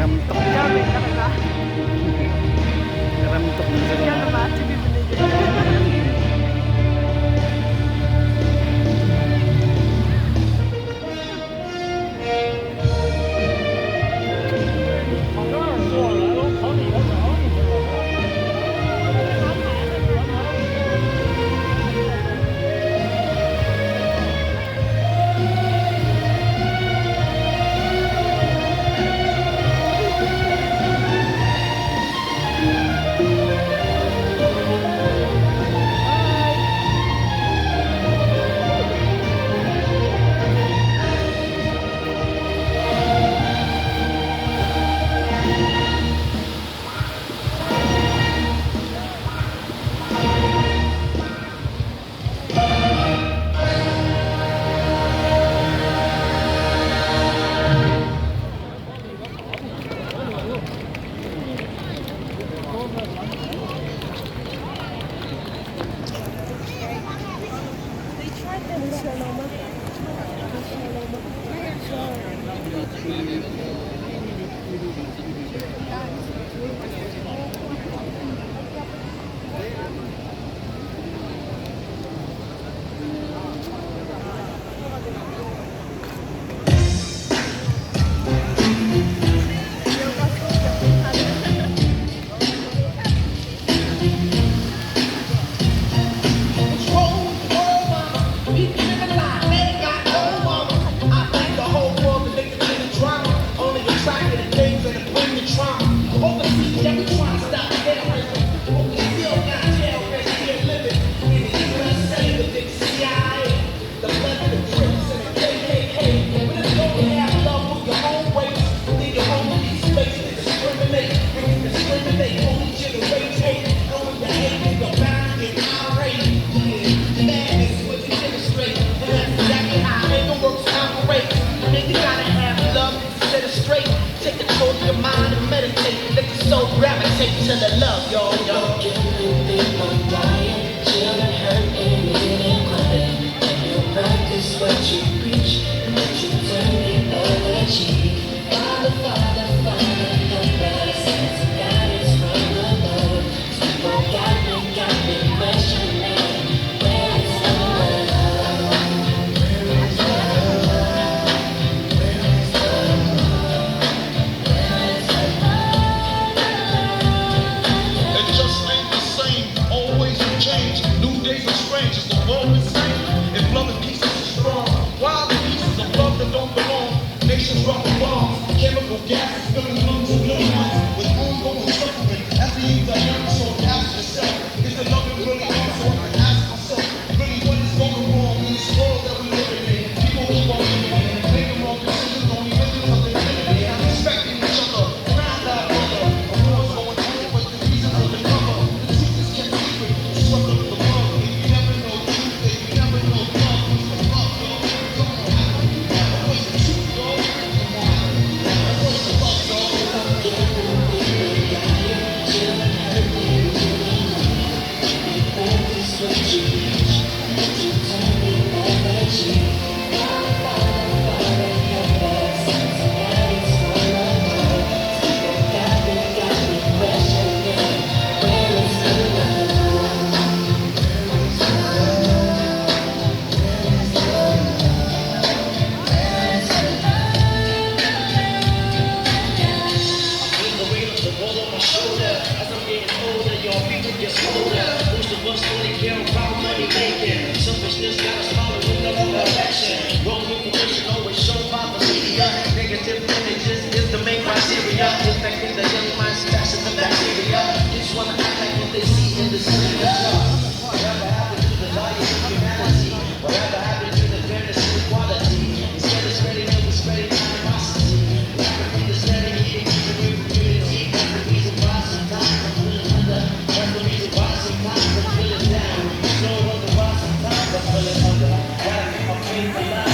Karamtok. Gamit na kita. Karamtok na sa Yan naman, si Bibili. Gravitate to the love, y'all. You think I'm dying, children hurt and getting quiet. And you practice what you preach, but you turn the other cheek. Father, Father, Father, help us as a guidance from above. People got me questioning, where is the love? Where is the love? Where is the love? Where is the love? It just ain't the same, always a change. New days are strange, is the world insane? If love and peace is strong, why the pieces of love that don't belong? Nations dropping bombs, chemical gases filling lungs and lungs with ongoing suffering. As the youth are young, so ask yourself, is the love really on? So I ask myself, really what is going wrong in this world that we live in? People keep on living in, making wrong decisions, only living for the living. I'm expecting each other, round our brother. A war's going on, but the reason for the cover. The truth is kept secret, the struggle of the world. If you never know truth, then you never know love. What's the love, yo? Come on, what's the truth, yo? Come on, what's the love, yo? Selfishness got us following no direction. Wrong information always shown by the media. Negative images is the main criteria. Infecting the young